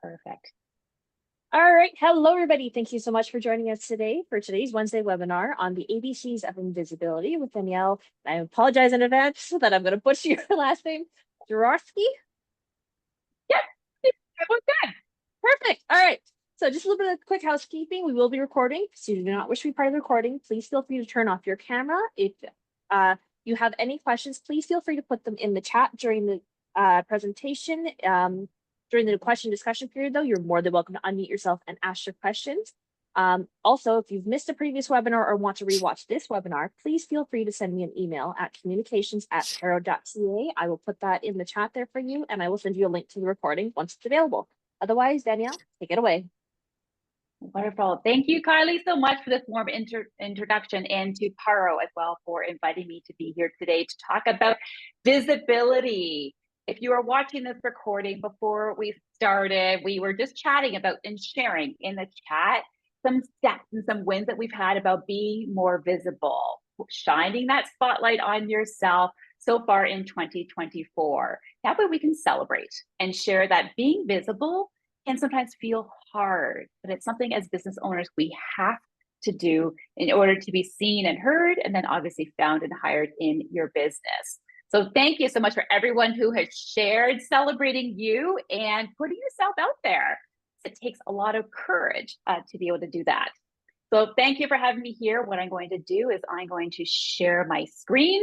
Perfect. All right. Hello, everybody. Thank you so much for joining us today for today's Wednesday webinar on the ABCs of Invisibility with Danielle. I apologize in advance that I'm going to butcher your last name, Joworski. Yep, that was good. Perfect. All right. So just a little bit of quick housekeeping. We will be recording. So you do not wish to be part of the recording, please feel free to turn off your camera. If you have any questions, please feel free to put them in the chat during the presentation. During the question discussion period, though, you're more than welcome to unmute yourself and ask your questions. Also, if you've missed a previous webinar or want to rewatch this webinar, please feel free to send me an email at communications@paro.ca. I will put that in the chat there for you, and I will send you a link to the recording once it's available. Otherwise, Danielle, take it away. Wonderful. Thank you, Carly, so much for this warm introduction, and to Paro as well for inviting me to be here today to talk about visibility. If you are watching this recording before we started, we were just chatting about and sharing in the chat some steps and some wins that we've had about being more visible, shining that spotlight on yourself so far in 2024. That way we can celebrate and share that being visible can sometimes feel hard, but it's something as business owners we have to do in order to be seen and heard, and then obviously found and hired in your business. So thank you so much for everyone who has shared, celebrating you and putting yourself out there. It takes a lot of courage to be able to do that. So thank you for having me here. What I'm going to do is I'm going to share my screen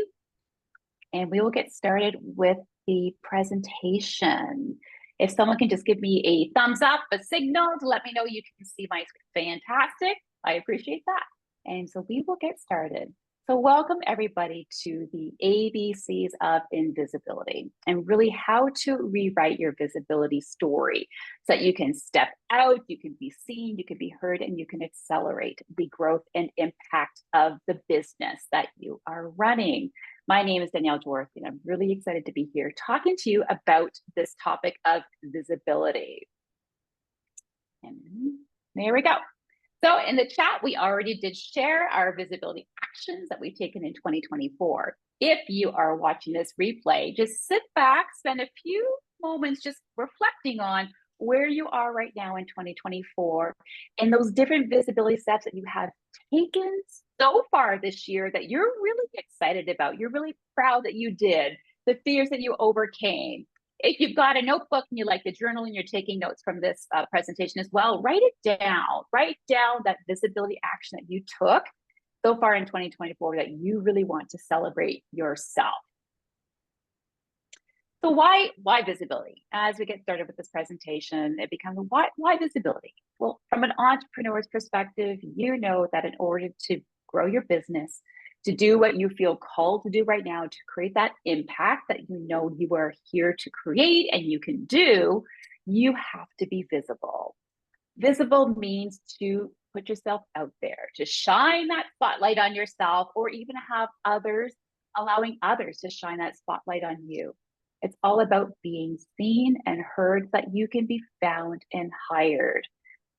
and we will get started with the presentation. If someone can just give me a thumbs up, a signal to let me know you can see my screen. Fantastic. I appreciate that. And so we will get started. So welcome everybody to the ABCs of Invisibility, and really how to rewrite your visibility story so that you can step out, you can be seen, you can be heard, and you can accelerate the growth and impact of the business that you are running. My name is Danielle Joworski, and I'm really excited to be here talking to you about this topic of visibility. And there we go. So in the chat, we already did share our visibility actions that we've taken in 2024. If you are watching this replay, just sit back, spend a few moments just reflecting on where you are right now in 2024 and those different visibility steps that you have taken so far this year that you're really excited about. You're really proud that you did, the fears that you overcame. If you've got a notebook and you like to journal and you're taking notes from this presentation as well, write it down. Write down that visibility action that you took so far in 2024 that you really want to celebrate yourself. So why visibility? As we get started with this presentation, it becomes why visibility? Well, from an entrepreneur's perspective, you know that in order to grow your business, to do what you feel called to do right now, to create that impact that you know you are here to create and you can do, you have to be visible. Visible means to put yourself out there, to shine that spotlight on yourself, or even have others, allowing others to shine that spotlight on you. It's all about being seen and heard so that you can be found and hired.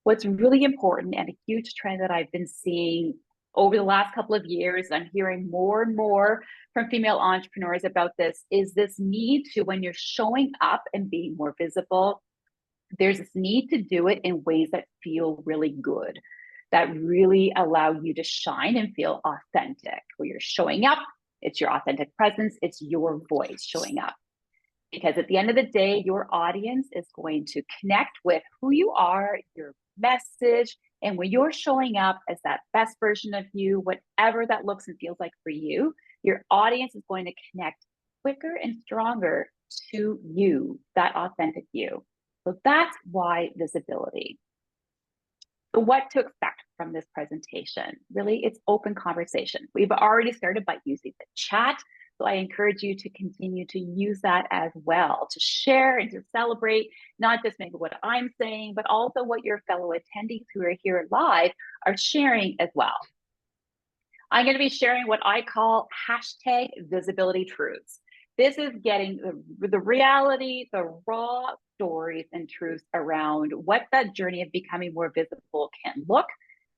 What's really important and a huge trend that I've been seeing over the last couple of years, I'm hearing more and more from female entrepreneurs about this, is this need to, when you're showing up and being more visible, there's this need to do it in ways that feel really good, that really allow you to shine and feel authentic. Where you're showing up, it's your authentic presence, it's your voice showing up. Because at the end of the day, your audience is going to connect with who you are, your message, and when you're showing up as that best version of you, whatever that looks and feels like for you, your audience is going to connect quicker and stronger to you, that authentic you. So that's why visibility. So what to expect from this presentation? Really, it's open conversation. We've already started by using the chat. So I encourage you to continue to use that as well, to share and to celebrate, not just maybe what I'm saying, but also what your fellow attendees who are here live are sharing as well. I'm going to be sharing what I call hashtag visibility truths. This is getting the reality, the raw stories and truths around what that journey of becoming more visible can look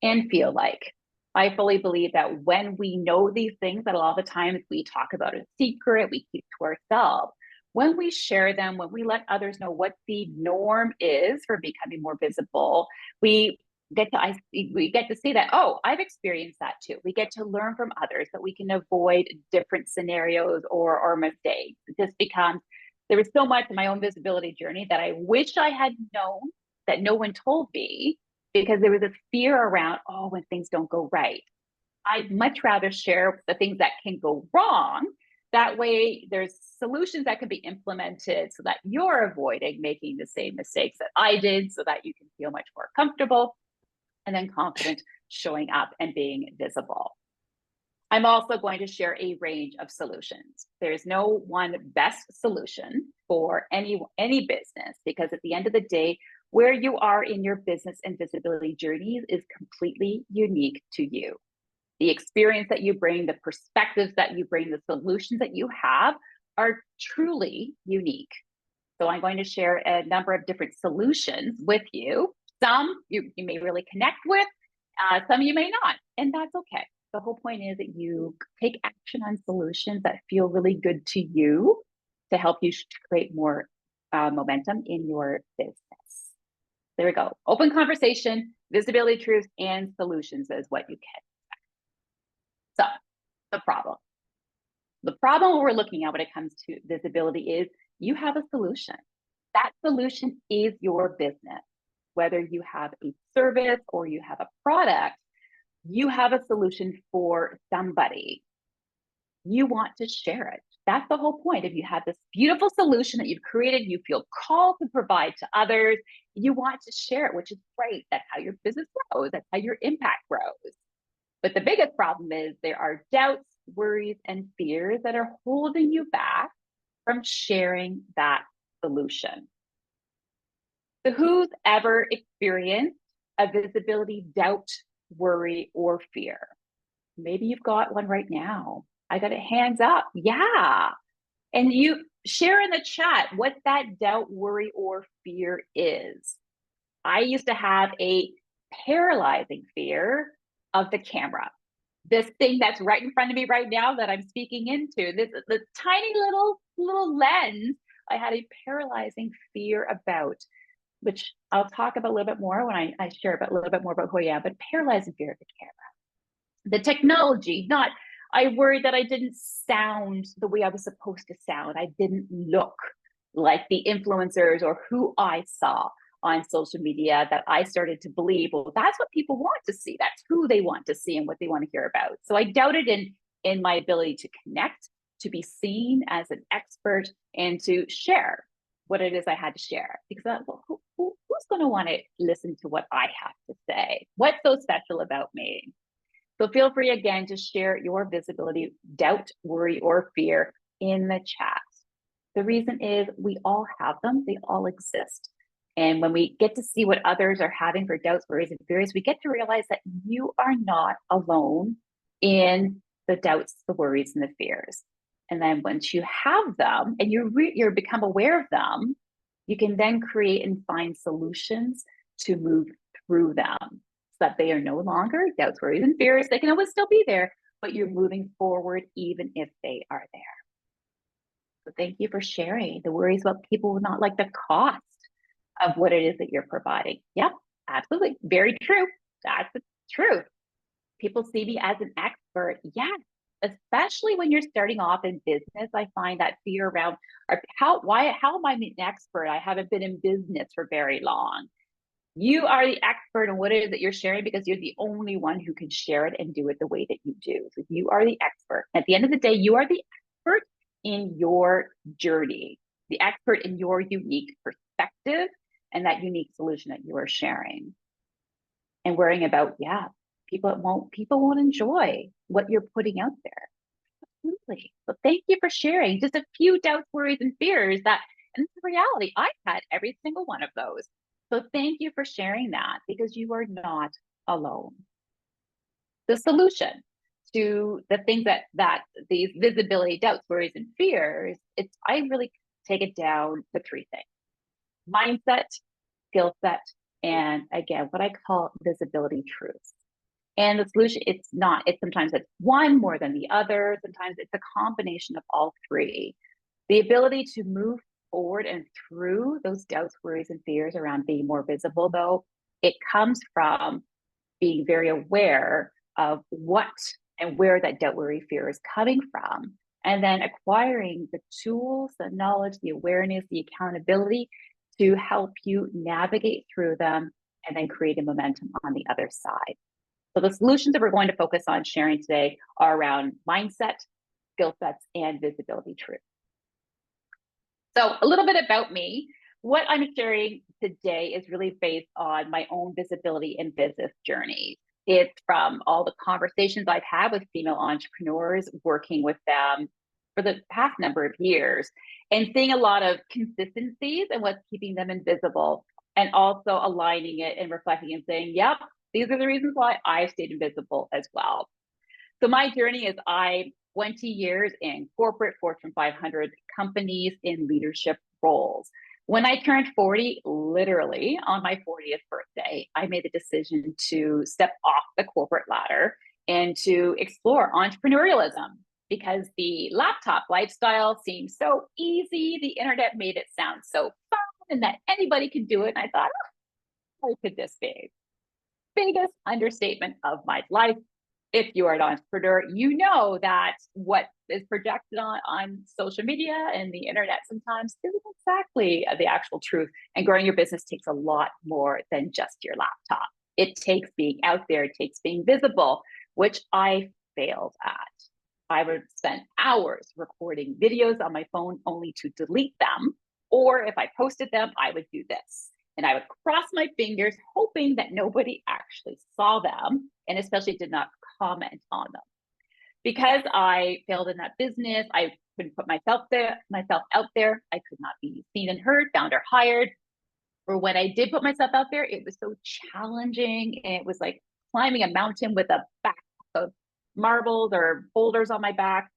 and feel like. I fully believe that when we know these things, that a lot of the times we talk about a secret, we keep to ourselves. When we share them, when we let others know what the norm is for becoming more visible, we we get to see that, oh, I've experienced that too. We get to learn from others that we can avoid different scenarios or mistakes. It just becomes, there was so much in my own visibility journey that I wish I had known that no one told me, because there was a fear around, oh, when things don't go right. I'd much rather share the things that can go wrong. That way, there's solutions that can be implemented so that you're avoiding making the same mistakes that I did, so that you can feel much more comfortable and then confident showing up and being visible. I'm also going to share a range of solutions. There's no one best solution for any business, because at the end of the day, where you are in your business and visibility journeys is completely unique to you. The experience that you bring, the perspectives that you bring, the solutions that you have are truly unique. So I'm going to share a number of different solutions with you. Some you may really connect with, some you may not, and that's okay. The whole point is that you take action on solutions that feel really good to you to help you create more momentum in your business. There we go. Open conversation, visibility, truths, and solutions is what you can. So the problem we're looking at when it comes to visibility is you have a solution. That solution is your business. Whether you have a service or you have a product, you have a solution for somebody. You want to share it. That's the whole point. If you have this beautiful solution that you've created, you feel called to provide to others, you want to share it, which is great. That's how your business grows. That's how your impact grows. But the biggest problem is there are doubts, worries, and fears that are holding you back from sharing that solution. So who's ever experienced a visibility doubt, worry, or fear? Maybe you've got one right now. I got it, hands up. Yeah. And you share in the chat what that doubt, worry, or fear is. I used to have a paralyzing fear of the camera. This thing that's right in front of me right now that I'm speaking into, the tiny little lens, I had a paralyzing fear about, which I'll talk about a little bit more when I share about a little bit more about who I am, but paralyzing fear of the camera. The technology, I worried that I didn't sound the way I was supposed to sound. I didn't look like the influencers or who I saw on social media, that I started to believe, well, that's what people want to see. That's who they want to see and what they want to hear about. So I doubted in my ability to connect, to be seen as an expert, and to share what it is I had to share. Because who's going to want to listen to what I have to say? What's so special about me? So feel free again to share your visibility, doubt, worry, or fear in the chat. The reason is we all have them. They all exist. And when we get to see what others are having for doubts, worries, and fears, we get to realize that you are not alone in the doubts, the worries, and the fears. And then once you have them and you become aware of them, you can then create and find solutions to move through them, so that they are no longer doubts, worries, and fears. They can always still be there, but you're moving forward even if they are there. So thank you for sharing. The worries about people will not like the cost of what it is that you're providing. Yep, absolutely. Very true. That's the truth. People see me as an expert. Yes, especially when you're starting off in business. I find that fear around how am I an expert? I haven't been in business for very long. You are the expert in what it is that you're sharing, because you're the only one who can share it and do it the way that you do. So you are the expert. At the end of the day, you are the expert in your journey, the expert in your unique perspective and that unique solution that you are sharing. And worrying about, people won't enjoy what you're putting out there. Absolutely. So thank you for sharing just a few doubts, worries, and fears and it's the reality. I've had every single one of those. So thank you for sharing that, because you are not alone. The solution to the things that these visibility, doubts, worries, and fears, I really take it down to three things: mindset, skill set, and again, what I call visibility truths. And the solution, sometimes it's one more than the other. Sometimes it's a combination of all three. The ability to move forward and through those doubts, worries, and fears around being more visible, though, it comes from being very aware of what and where that doubt, worry, fear is coming from, and then acquiring the tools, the knowledge, the awareness, the accountability to help you navigate through them and then create a momentum on the other side. So the solutions that we're going to focus on sharing today are around mindset, skill sets, and visibility truth. So a little bit about me. What I'm sharing today is really based on my own visibility and business journey. It's from all the conversations I've had with female entrepreneurs, working with them for the past number of years, and seeing a lot of consistencies and what's keeping them invisible, and also aligning it and reflecting and saying, yep, these are the reasons why I've stayed invisible as well. So my journey is 20 years in corporate Fortune 500 companies in leadership roles. When I turned 40, literally on my 40th birthday, I made the decision to step off the corporate ladder and to explore entrepreneurialism, because the laptop lifestyle seemed so easy. The internet made it sound so fun and that anybody could do it. And I thought, oh, how could this be? Biggest understatement of my life. If you are an entrepreneur, you know that what is projected on social media and the internet sometimes isn't exactly the actual truth. And growing your business takes a lot more than just your laptop. It takes being out there, it takes being visible, which I failed at. I would spend hours recording videos on my phone only to delete them. Or if I posted them, I would do this. And I would cross my fingers, hoping that nobody actually saw them, and especially did not comment on them. Because I failed in that business, I couldn't put myself out there. I could not be seen and heard, found or hired. Or when I did put myself out there, it was so challenging. And it was like climbing a mountain with a back of marbles or boulders on my back.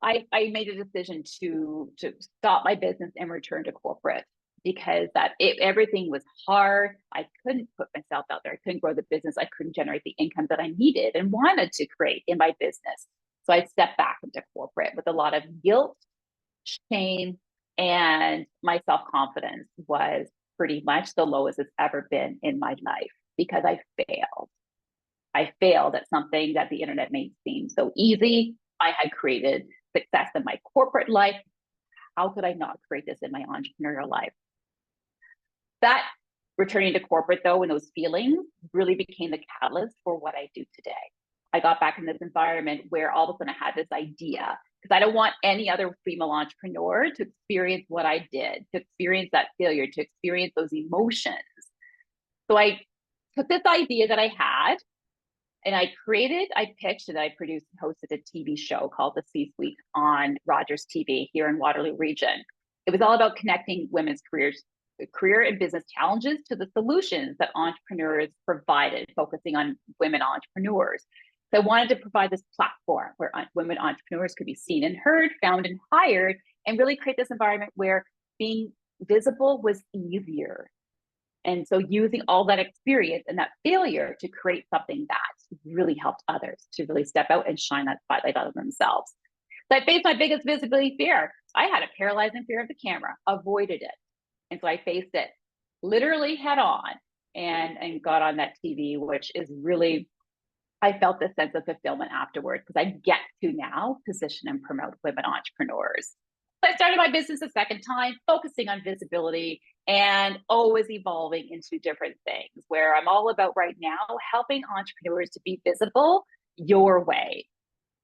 I made a decision to stop my business and return to corporate, because everything was hard. I couldn't put myself out there. I couldn't grow the business. I couldn't generate the income that I needed and wanted to create in my business. So I stepped back into corporate with a lot of guilt, shame, and my self-confidence was pretty much the lowest it's ever been in my life, because I failed. I failed at something that the internet made seem so easy. I had created success in my corporate life. How could I not create this in my entrepreneurial life? That returning to corporate, though, and those feelings really became the catalyst for what I do today. I got back in this environment where all of a sudden I had this idea, because I don't want any other female entrepreneur to experience what I did, to experience that failure, to experience those emotions. So I took this idea that I had, and I pitched, and I produced and hosted a TV show called The C-Suite on Rogers TV here in Waterloo region. It was all about connecting women's career and business challenges to the solutions that entrepreneurs provided, focusing on women entrepreneurs. So I wanted to provide this platform where women entrepreneurs could be seen and heard, found and hired, and really create this environment where being visible was easier. And so using all that experience and that failure to create something that really helped others to really step out and shine that spotlight on themselves. So I faced my biggest visibility fear. I had a paralyzing fear of the camera, avoided it. And so I faced it literally head on and got on that TV, which is really, I felt this sense of fulfillment afterwards, because I get to now position and promote women entrepreneurs. So I started my business a second time, focusing on visibility and always evolving into different things, where I'm all about right now helping entrepreneurs to be visible your way,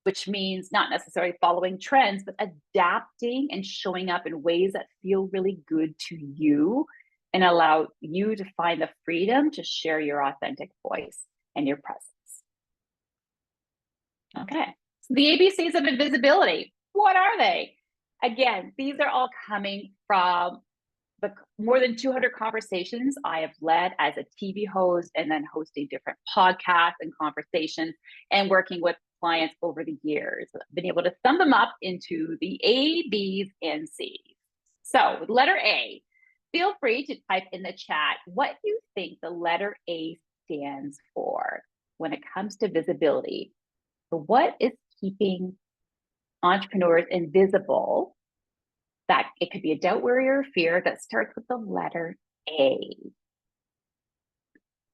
which means not necessarily following trends, but adapting and showing up in ways that feel really good to you and allow you to find the freedom to share your authentic voice and your presence. Okay, so the ABCs of invisibility, what are they? Again, these are all coming from the more than 200 conversations I have led as a TV host, and then hosting different podcasts and conversations and working with clients over the years. I've been able to sum them up into the A, B's, and C's. So letter A, feel free to type in the chat what you think the letter A stands for when it comes to visibility. So what is keeping entrepreneurs invisible that it could be a doubt, worry, or fear that starts with the letter A.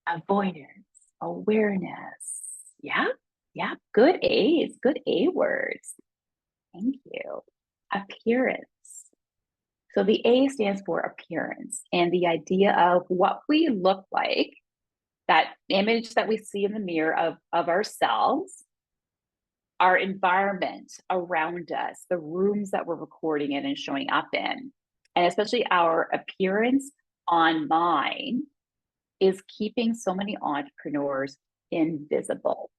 Avoidance, awareness. Yeah, good A's, good A words. Thank you. Appearance. So the A stands for appearance, and the idea of what we look like, that image that we see in the mirror of ourselves, our environment around us, the rooms that we're recording in and showing up in, and especially our appearance online is keeping so many entrepreneurs invisible.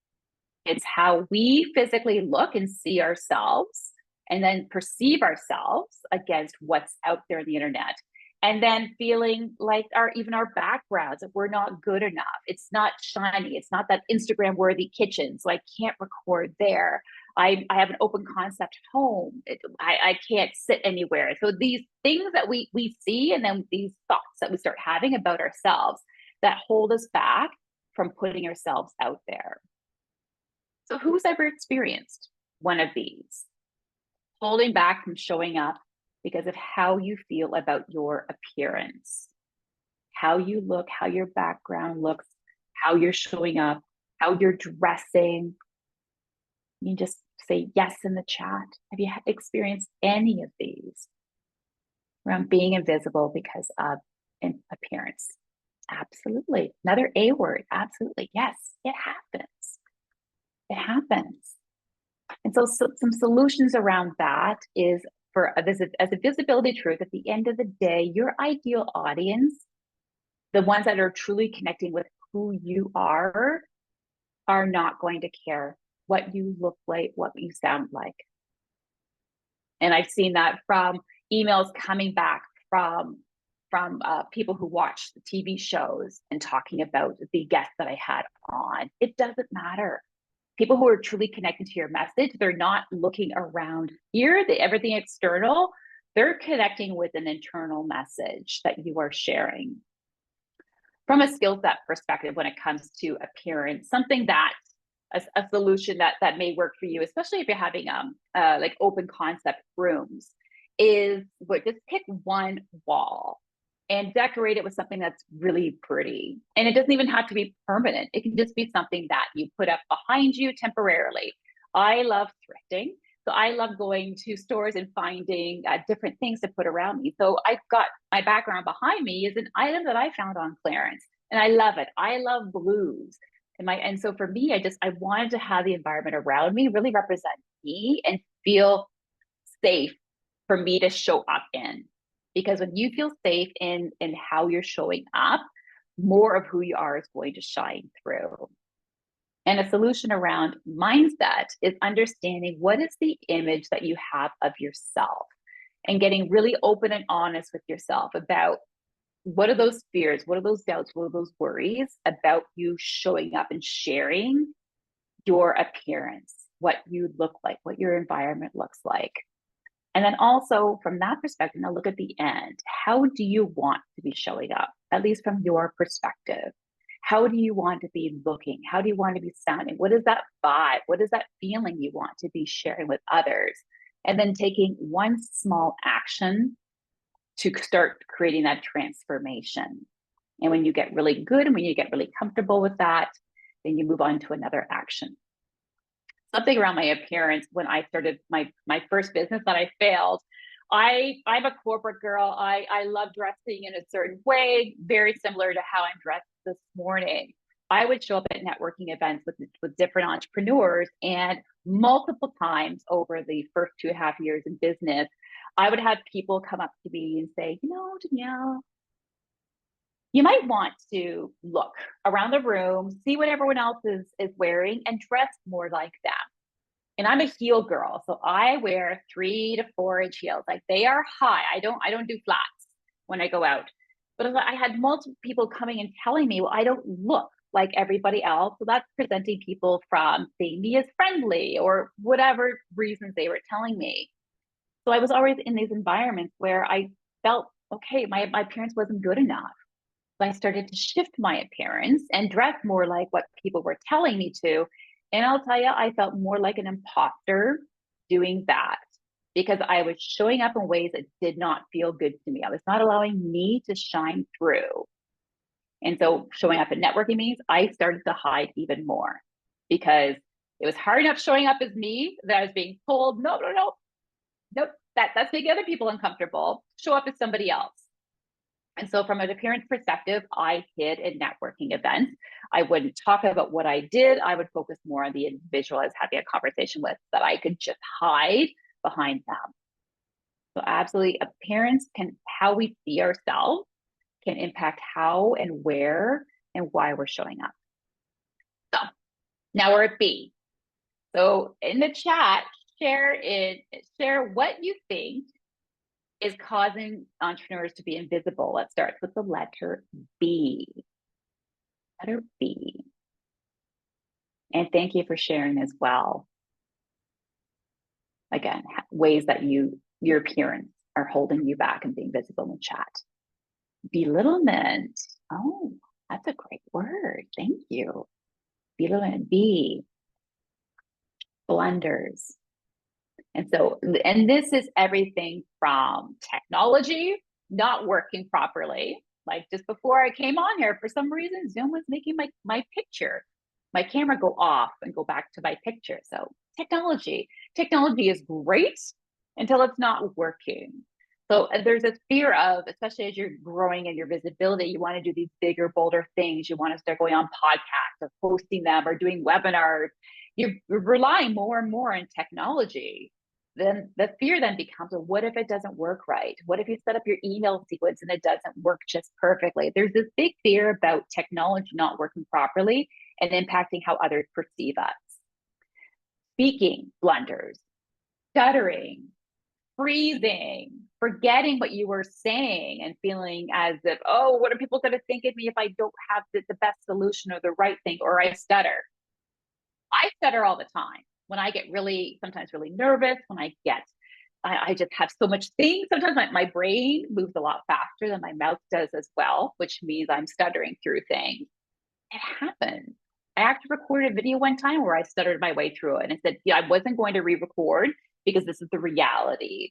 It's how we physically look and see ourselves and then perceive ourselves against what's out there on the internet. And then feeling like even our backgrounds, if we're not good enough, it's not shiny, it's not that Instagram worthy kitchen, so I can't record there. I have an open concept home. I can't sit anywhere. So these things that we see, and then these thoughts that we start having about ourselves that hold us back from putting ourselves out there. So who's ever experienced one of these? Holding back from showing up because of how you feel about your appearance, how you look, how your background looks, how you're showing up, how you're dressing. You can just say yes in the chat. Have you experienced any of these around being invisible because of appearance? Absolutely. Another A word. Absolutely. Yes, it happens. It happens. And so some solutions around that is as a visibility truth, at the end of the day, your ideal audience, the ones that are truly connecting with who you are not going to care what you look like, what you sound like. And I've seen that from emails coming back from people who watch the TV shows and talking about the guests that I had on. It doesn't matter. People who are truly connected to your message, they're not looking around here, everything external, they're connecting with an internal message that you are sharing. From a skill set perspective, when it comes to appearance, something that a solution that may work for you, especially if you're having like open concept rooms, is just pick one wall and decorate it with something that's really pretty. And it doesn't even have to be permanent. It can just be something that you put up behind you temporarily. I love thrifting. So I love going to stores and finding different things to put around me. So I've got my background behind me is an item that I found on clearance, and I love it. I love blues. And so for me, I wanted to have the environment around me really represent me and feel safe for me to show up in. Because when you feel safe in how you're showing up, more of who you are is going to shine through. And a solution around mindset is understanding what is the image that you have of yourself and getting really open and honest with yourself about what are those fears, what are those doubts, what are those worries about you showing up and sharing your appearance, what you look like, what your environment looks like. And then also from that perspective, now look at the end. How do you want to be showing up, at least from your perspective? How do you want to be looking? How do you want to be sounding? What is that vibe? What is that feeling you want to be sharing with others? And then taking one small action to start creating that transformation. And when you get really good and when you get really comfortable with that, then you move on to another action. Something around my appearance when I started my first business that I failed. I'm a corporate girl. I love dressing in a certain way, very similar to how I'm dressed this morning. I would show up at networking events with different entrepreneurs, and multiple times over the first 2.5 years in business, I would have people come up to me and say, Danielle, you might want to look around the room, see what everyone else is wearing, and dress more like them. And I'm a heel girl, so I wear 3 to 4 inch heels. Like, they are high. I don't do flats when I go out. But I had multiple people coming and telling me, well, I don't look like everybody else. So that's preventing people from seeing me as friendly or whatever reasons they were telling me. So I was always in these environments where I felt, okay, my appearance wasn't good enough. So I started to shift my appearance and dress more like what people were telling me to. And I'll tell you, I felt more like an imposter doing that. because I was showing up in ways that did not feel good to me. I was not allowing me to shine through. And so showing up at networking meetings, I started to hide even more because it was hard enough showing up as me that I was being told, no, no, no, nope, that's making other people uncomfortable. Show up as somebody else. And so from an appearance perspective, I hid in networking events. I wouldn't talk about what I did. I would focus more on the individual I was having a conversation with, that I could just hide behind them. So absolutely, appearance can, how we see ourselves can impact how and where and why we're showing up. So now we're at B. So in the chat, share what you think is causing entrepreneurs to be invisible. It starts with the letter B. Letter B. And thank you for sharing as well. Again, ways that your appearance are holding you back and being visible in the chat. Belittlement. Oh, that's a great word. Thank you. Belittlement. B. Blunders. And so, and this is everything from technology not working properly. Like just before I came on here, for some reason, Zoom was making my picture, my camera go off and go back to my picture. So technology is great until it's not working. So there's a fear of, especially as you're growing in your visibility, you want to do these bigger, bolder things. You want to start going on podcasts or hosting them or doing webinars. You're relying more and more on technology. Then the fear then becomes, well, what if it doesn't work right? What if you set up your email sequence and it doesn't work just perfectly? There's this big fear about technology not working properly and impacting how others perceive us. Speaking blunders, stuttering, freezing, forgetting what you were saying and feeling as if, oh, what are people going to think of me if I don't have the best solution or the right thing, or I stutter. I stutter all the time. When I get sometimes really nervous, when I just have so much things. Sometimes my brain moves a lot faster than my mouth does as well, which means I'm stuttering through things. It happens. I actually recorded a video one time where I stuttered my way through it and I said, yeah, I wasn't going to re-record because this is the reality.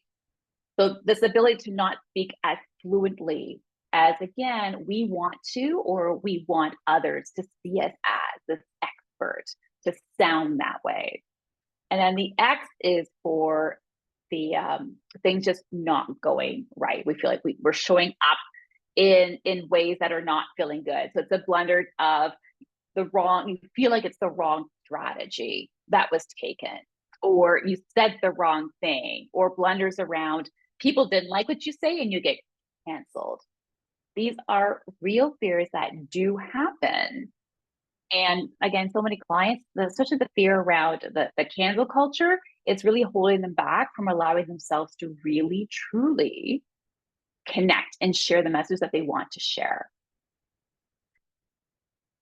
So this ability to not speak as fluently as, again, we want to, or we want others to see us as this expert, to sound that way. And then the X is for the things just not going right. We feel like we're showing up in ways that are not feeling good. So it's a blunder of you feel like it's the wrong strategy that was taken, or you said the wrong thing, or blunders around people didn't like what you say and you get canceled. These are real fears that do happen. And again, so many clients, especially the fear around the cancel culture, it's really holding them back from allowing themselves to really, truly connect and share the message that they want to share.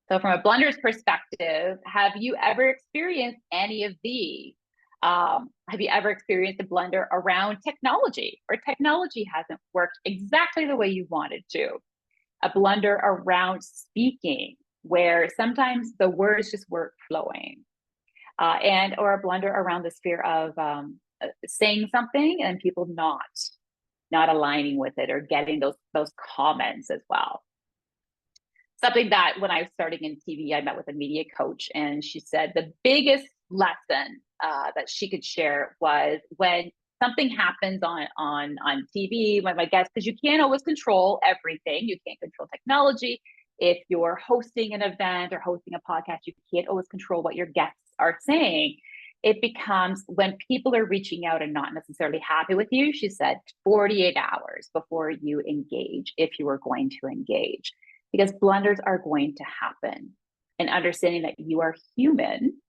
So from a blunders perspective, have you ever experienced any of these? Have you ever experienced a blunder around technology, or technology hasn't worked exactly the way you wanted to? A blunder around speaking, where sometimes the words just weren't flowing, or a blunder around the sphere of saying something and people not aligning with it or getting those comments as well. Something that when I was starting in TV, I met with a media coach, and she said the biggest lesson that she could share was when something happens on TV, when my guests, because you can't always control everything. You can't control technology. If you're hosting an event or hosting a podcast, you can't always control what your guests are saying. It becomes when people are reaching out and not necessarily happy with you, she said 48 hours before you engage, if you are going to engage, because blunders are going to happen. And understanding that you are human,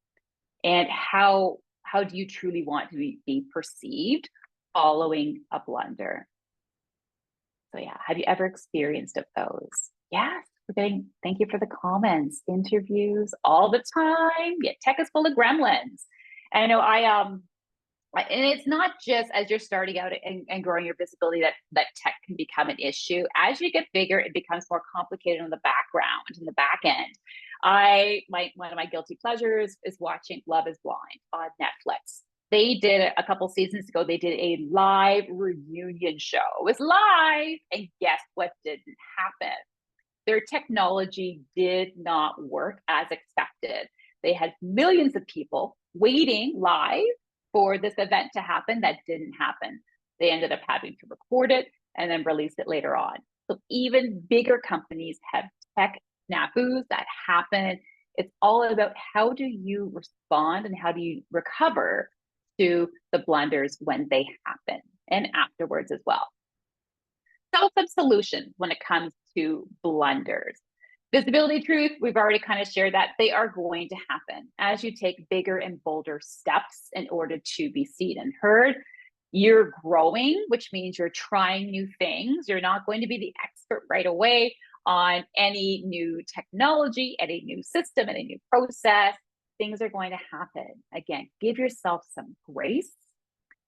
and how do you truly want to be perceived following a blunder? So yeah, have you ever experienced those? Yes, thank you for the comments. Interviews all the time. Yeah, tech is full of gremlins. And I know and it's not just as you're starting out and growing your visibility that tech can become an issue. As you get bigger, it becomes more complicated in the background, in the back end. One of my guilty pleasures is watching Love is Blind on Netflix. They did a couple seasons ago, they did a live reunion show. It was live, and guess what didn't happen? Their technology did not work as expected. They had millions of people waiting live for this event to happen. That didn't happen. They ended up having to record it and then release it later on. So even bigger companies have tech snafus that happen. It's all about how do you respond and how do you recover to the blunders when they happen and afterwards as well. So some solutions when it comes to blunders. Visibility truth, we've already kind of shared that they are going to happen as you take bigger and bolder steps in order to be seen and heard. You're growing, which means you're trying new things. You're not going to be the expert right away on any new technology, any new system, any new process. Things are going to happen. Again, give yourself some grace,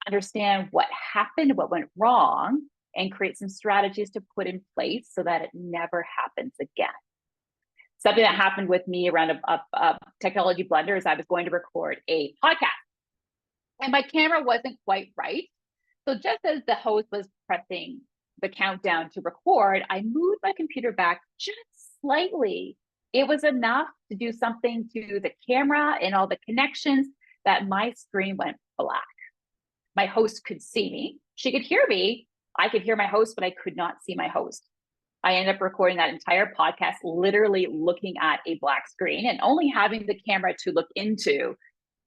understand what happened, what went wrong, and create some strategies to put in place so that it never happens again. Something that happened with me around a technology blunder is I was going to record a podcast and my camera wasn't quite right. So just as the host was pressing the countdown to record, I moved my computer back just slightly. It was enough to do something to the camera and all the connections that my screen went black. My host could see me. She could hear me. I could hear my host, but I could not see my host. I ended up recording that entire podcast, literally looking at a black screen and only having the camera to look into.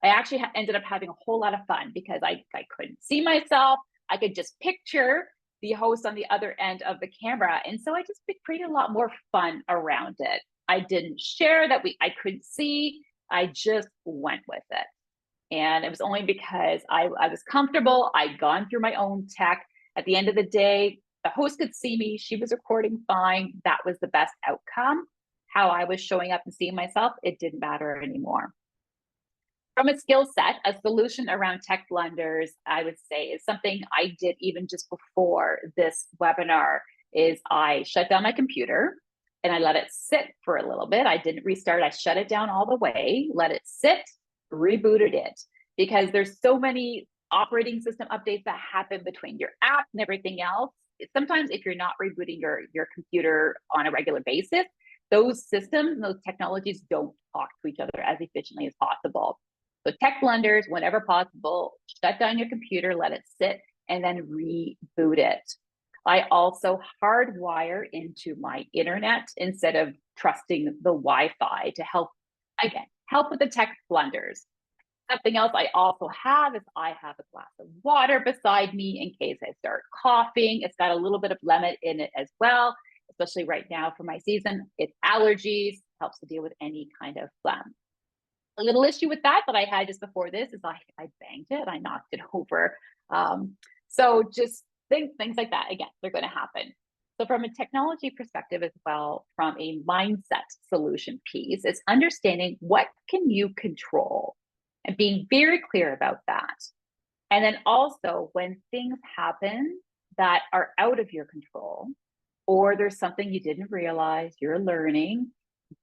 I actually ended up having a whole lot of fun because I couldn't see myself. I could just picture the host on the other end of the camera. And so I just created a lot more fun around it. I didn't share that I couldn't see. I just went with it. And it was only because I was comfortable. I'd gone through my own tech. At the end of the day, the host could see me. She was recording fine. That was the best outcome. How I was showing up and seeing myself, it didn't matter anymore. From a skill set, a solution around tech blunders, I would say, is something I did even just before this webinar, is I shut down my computer and I let it sit for a little bit. I didn't restart. I shut it down all the way, let it sit, rebooted it, because there's so many operating system updates that happen between your app and everything else. Sometimes if you're not rebooting your computer on a regular basis, those systems, those technologies don't talk to each other as efficiently as possible. So tech blunders, whenever possible, shut down your computer, let it sit, and then reboot it. I also hardwire into my internet instead of trusting the Wi-Fi to help with the tech blunders. Something else I also have is I have a glass of water beside me in case I start coughing. It's got a little bit of lemon in it as well, especially right now for my season. It's allergies, helps to deal with any kind of phlegm. A little issue with that I had just before this is I banged it, I knocked it over. So just things like that, again, they're going to happen. So from a technology perspective as well, from a mindset solution piece, it's understanding what can you control and being very clear about that. And then also when things happen that are out of your control, or there's something you didn't realize, you're learning,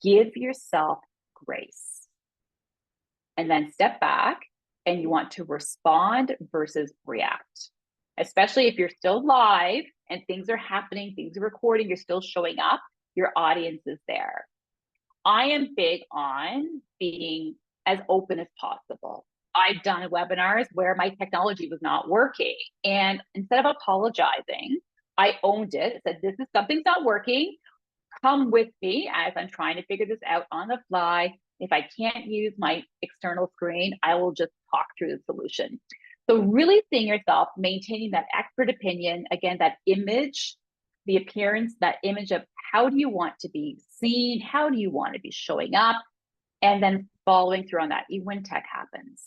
give yourself grace. And then step back and you want to respond versus react. Especially if you're still live and things are happening, things are recording, you're still showing up, your audience is there. I am big on being as open as possible. I've done webinars where my technology was not working. And instead of apologizing, I owned it, said, this is something's not working. Come with me as I'm trying to figure this out on the fly. If I can't use my external screen, I will just talk through the solution. So really seeing yourself, maintaining that expert opinion, again, that image, the appearance, that image of how do you want to be seen? How do you want to be showing up? And then following through on that, even when tech happens.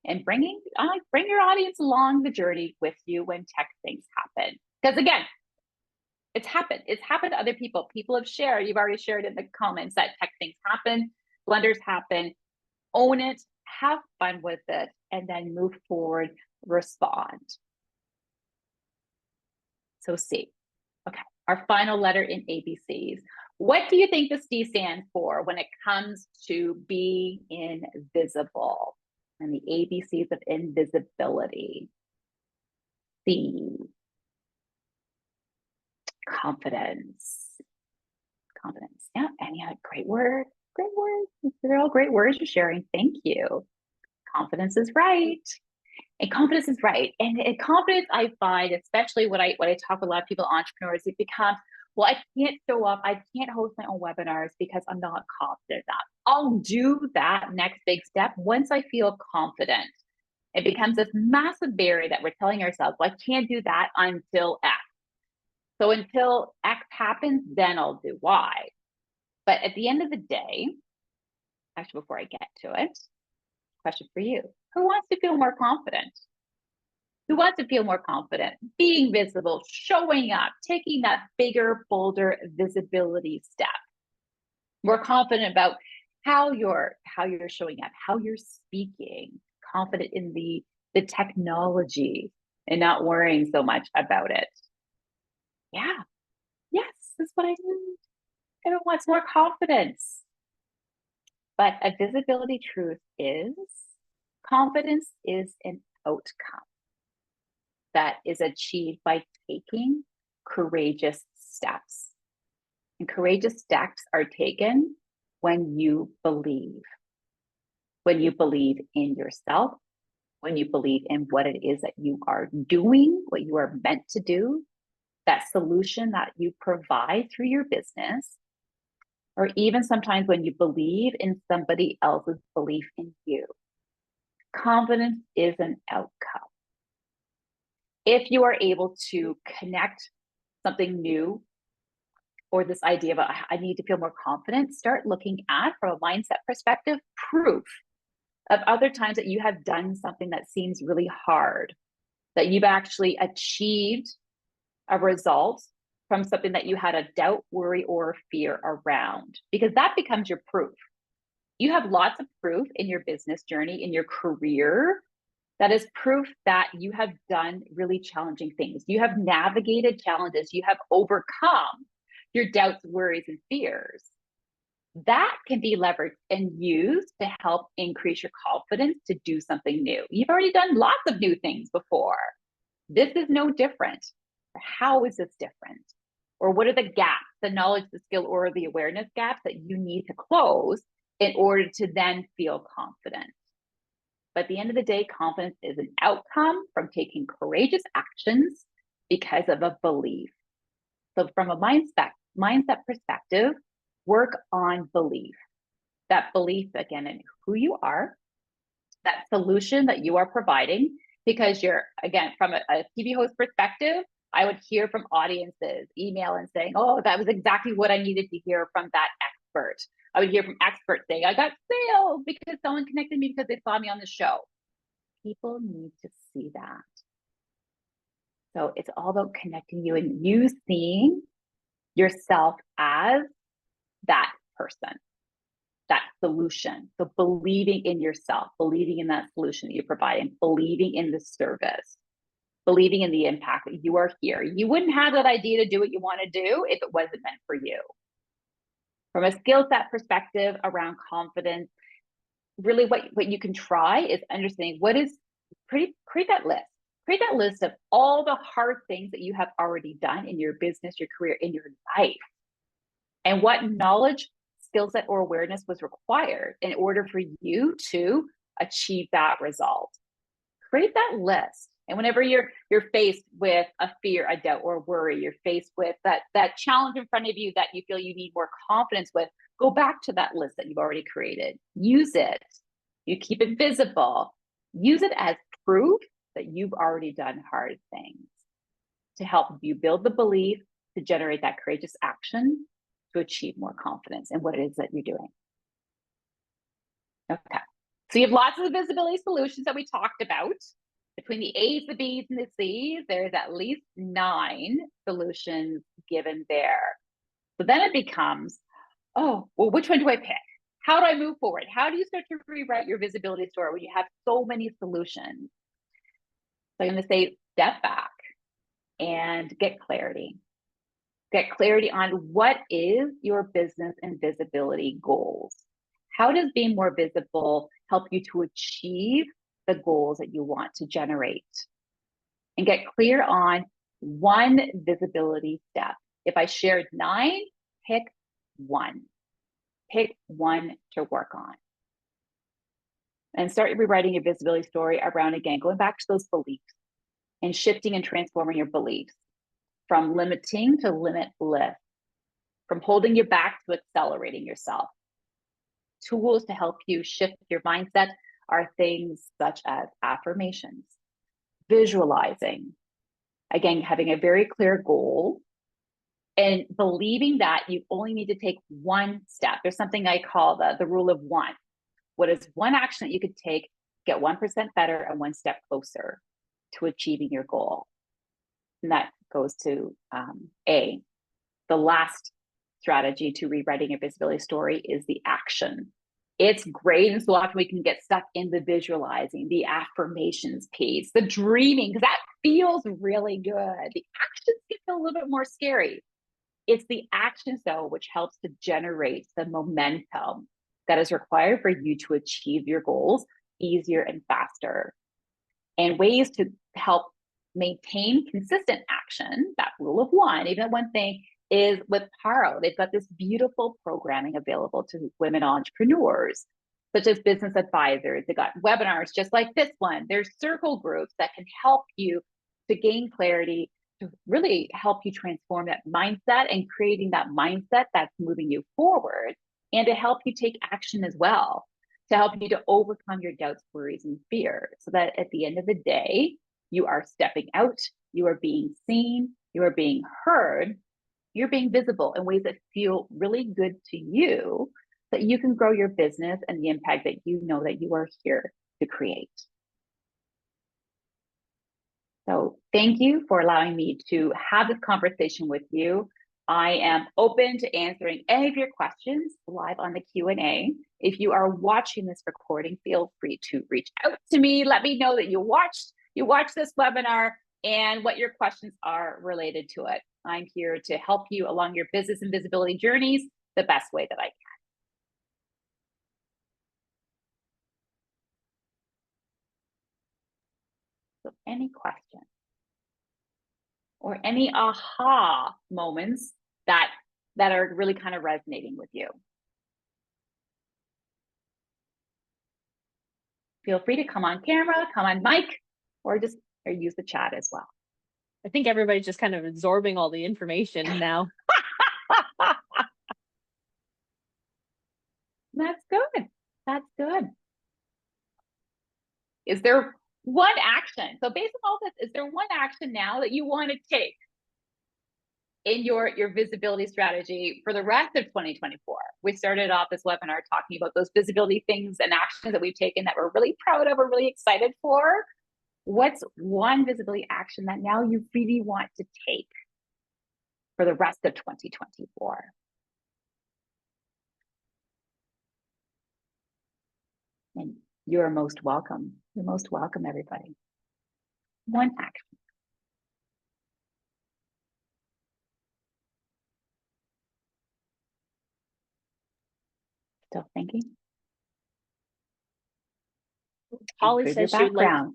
And bring your audience along the journey with you when tech things happen. Because again, it's happened. It's happened to other people. People have shared, you've already shared in the comments that tech things happen, blunders happen. Own it, have fun with it, and then move forward, respond. So C. Okay, our final letter in ABCs. What do you think the C stands for when it comes to being invisible? And the ABCs of invisibility. C, confidence. Confidence. Yeah, and yeah, great word. Great words. They're all great words you're sharing. Thank you. Confidence is right. And confidence is right. And confidence, I find, especially when I talk to a lot of people, entrepreneurs, it becomes, well, I can't show up. I can't host my own webinars because I'm not confident enough. I'll do that next big step once I feel confident. It becomes this massive barrier that we're telling ourselves, well, I can't do that until X. So until X happens, then I'll do Y. But at the end of the day, actually, before I get to it, question for you. Who wants to feel more confident? Who wants to feel more confident? Being visible, showing up, taking that bigger, bolder visibility step. More confident about how you're showing up, how you're speaking, confident in the technology and not worrying so much about it. Yeah. Yes, that's what I need. Everyone wants more confidence. But a visibility truth is confidence is an outcome that is achieved by taking courageous steps. And courageous steps are taken when you believe. When you believe in yourself, when you believe in what it is that you are doing, what you are meant to do, that solution that you provide through your business, or even sometimes when you believe in somebody else's belief in you. Confidence is an outcome. If you are able to connect something new or this idea of I need to feel more confident, start looking at, from a mindset perspective, proof of other times that you have done something that seems really hard, that you've actually achieved a result from something that you had a doubt, worry, or fear around, because that becomes your proof. You have lots of proof in your business journey, in your career, that is proof that you have done really challenging things. You have navigated challenges. You have overcome your doubts, worries, and fears. That can be leveraged and used to help increase your confidence to do something new. You've already done lots of new things before. This is no different. How is this different? Or what are the gaps, the knowledge, the skill, or the awareness gaps that you need to close in order to then feel confident? But at the end of the day, confidence is an outcome from taking courageous actions because of a belief. So from a mindset perspective, work on belief. That belief, again, in who you are, that solution that you are providing, because you're, again, from a TV host perspective, I would hear from audiences, email and saying, oh, that was exactly what I needed to hear from that expert. I would hear from experts saying, I got sales because someone connected me because they saw me on the show. People need to see that. So it's all about connecting you and you seeing yourself as that person, that solution. So believing in yourself, believing in that solution that you're providing, believing in the service, believing in the impact that you are here. You wouldn't have that idea to do what you want to do if it wasn't meant for you. From a skill set perspective around confidence, really what you can try is understanding what is, create that list. Create that list of all the hard things that you have already done in your business, your career, in your life. And what knowledge, skill set, or awareness was required in order for you to achieve that result. Create that list. And whenever you're faced with a fear, a doubt, or worry, you're faced with that challenge in front of you that you feel you need more confidence with, go back to that list that you've already created. Use it. You keep it visible. Use it as proof that you've already done hard things to help you build the belief, to generate that courageous action, to achieve more confidence in what it is that you're doing. Okay. So you have lots of visibility solutions that we talked about. Between the A's, the B's, and the C's, there's at least 9 solutions given there. So then it becomes, oh, well, which one do I pick? How do I move forward? How do you start to rewrite your visibility story when you have so many solutions? So I'm going to say step back and get clarity. Get clarity on what is your business and visibility goals. How does being more visible help you to achieve the goals that you want to generate. And get clear on one visibility step. If I shared 9, pick one. Pick one to work on. And start rewriting your visibility story around, again, going back to those beliefs and shifting and transforming your beliefs from limiting to limitless, from holding you back to accelerating yourself. Tools to help you shift your mindset are things such as affirmations, visualizing, again, having a very clear goal, and believing that you only need to take one step. There's something I call the rule of one. What is one action that you could take, get 1% better and one step closer to achieving your goal? And that goes to A. The last strategy to rewriting a visibility story is the action. It's great, and so often we can get stuck in the visualizing, the affirmations piece, the dreaming, because that feels really good. The actions get a little bit more scary. It's the actions, though, which helps to generate the momentum that is required for you to achieve your goals easier and faster. And ways to help maintain consistent action, that rule of one, even one thing, is with Paro. They've got this beautiful programming available to women entrepreneurs, such as business advisors. They've got webinars just like this one. There's circle groups that can help you to gain clarity, to really help you transform that mindset and creating that mindset that's moving you forward, and to help you take action as well, to help you to overcome your doubts, worries, and fears, so that at the end of the day, you are stepping out, you are being seen, you are being heard, you're being visible in ways that feel really good to you, so that you can grow your business and the impact that you know that you are here to create. So thank you for allowing me to have this conversation with you. I am open to answering any of your questions live on the Q&A. If you are watching this recording, feel free to reach out to me. Let me know that you watched this webinar and what your questions are related to it. I'm here to help you along your business and visibility journeys the best way that I can. So any questions or any aha moments that are really kind of resonating with you? Feel free to come on camera, come on mic, or use the chat as well. I think everybody's just kind of absorbing all the information now. That's good. That's good. Is there one action? So based on all this, is there one action now that you want to take in your visibility strategy for the rest of 2024? We started off this webinar talking about those visibility things and actions that we've taken that we're really proud of, we're really excited for. What's one visibility action that now you really want to take for the rest of 2024? And you're most welcome. You're most welcome, everybody. One action. Still thinking? Holly Improve says your she would like, background.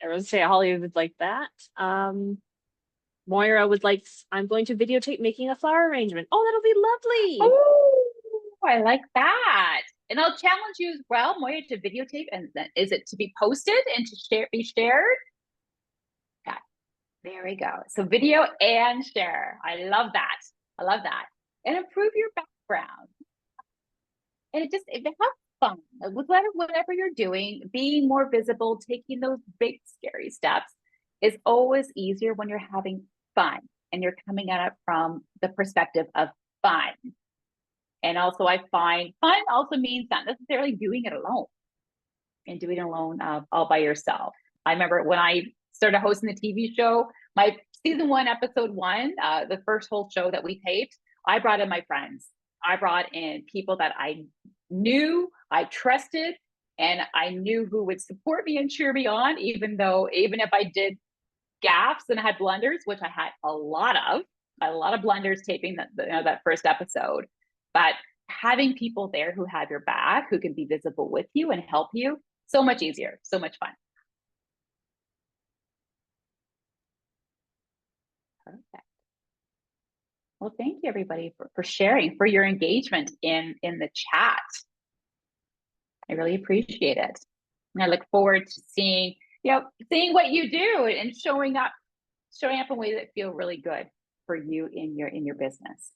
I would say Holly would like that. Moira would like, I'm going to videotape making a flower arrangement. Oh, that'll be lovely. Oh, I like that. And I'll challenge you as well, Moira, to videotape. And then is it to be posted and to be shared? Yeah, there we go. So video and share. I love that. I love that. And improve your background. And it have fun with whatever you're doing. Being more visible, taking those big scary steps is always easier when you're having fun and you're coming at it from the perspective of fun. And also I find fun also means not necessarily doing it alone and doing it alone all by yourself. I remember when I started hosting the TV show, my season 1, episode 1, the first whole show that we taped, I brought in my friends. I brought in people that I knew, I trusted, and I knew who would support me and cheer me on, even if I did gaffes and I had blunders, which I had a lot of blunders taping that first episode. But having people there who have your back, who can be visible with you and help you, so much easier, so much fun. Perfect. Well, thank you everybody for sharing, for your engagement in the chat. I really appreciate it. And I look forward to seeing what you do and showing up in ways that feel really good for you in your business.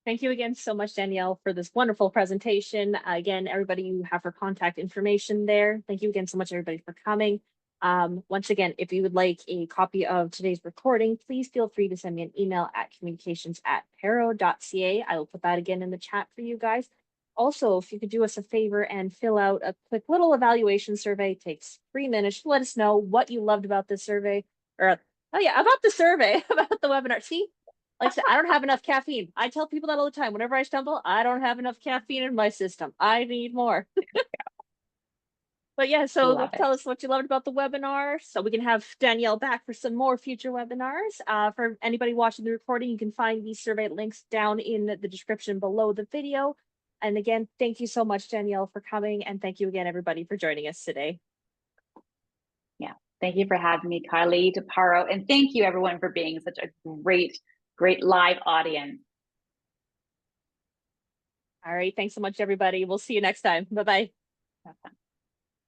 Thank you again so much, Danielle, for this wonderful presentation. Again, everybody, you have her contact information there. Thank you again so much, everybody, for coming. Once again, if you would like a copy of today's recording, please feel free to send me an email at communications@paro.ca. I will put that again in the chat for you guys. Also, if you could do us a favor and fill out a quick little evaluation survey, it takes 3 minutes. Let us know what you loved about this survey, or about the survey, about the webinar. See, like I said, I don't have enough caffeine. I tell people that all the time. Whenever I stumble, I don't have enough caffeine in my system. I need more. But yeah, so tell us what you loved about the webinar so we can have Danielle back for some more future webinars. For anybody watching the recording, you can find these survey links down in the description below the video. And again, thank you so much, Danielle, for coming. And thank you again, everybody, for joining us today. Yeah, thank you for having me, Carly, to Paro. And thank you, everyone, for being such a great live audience. All right, thanks so much, everybody. We'll see you next time. Bye-bye.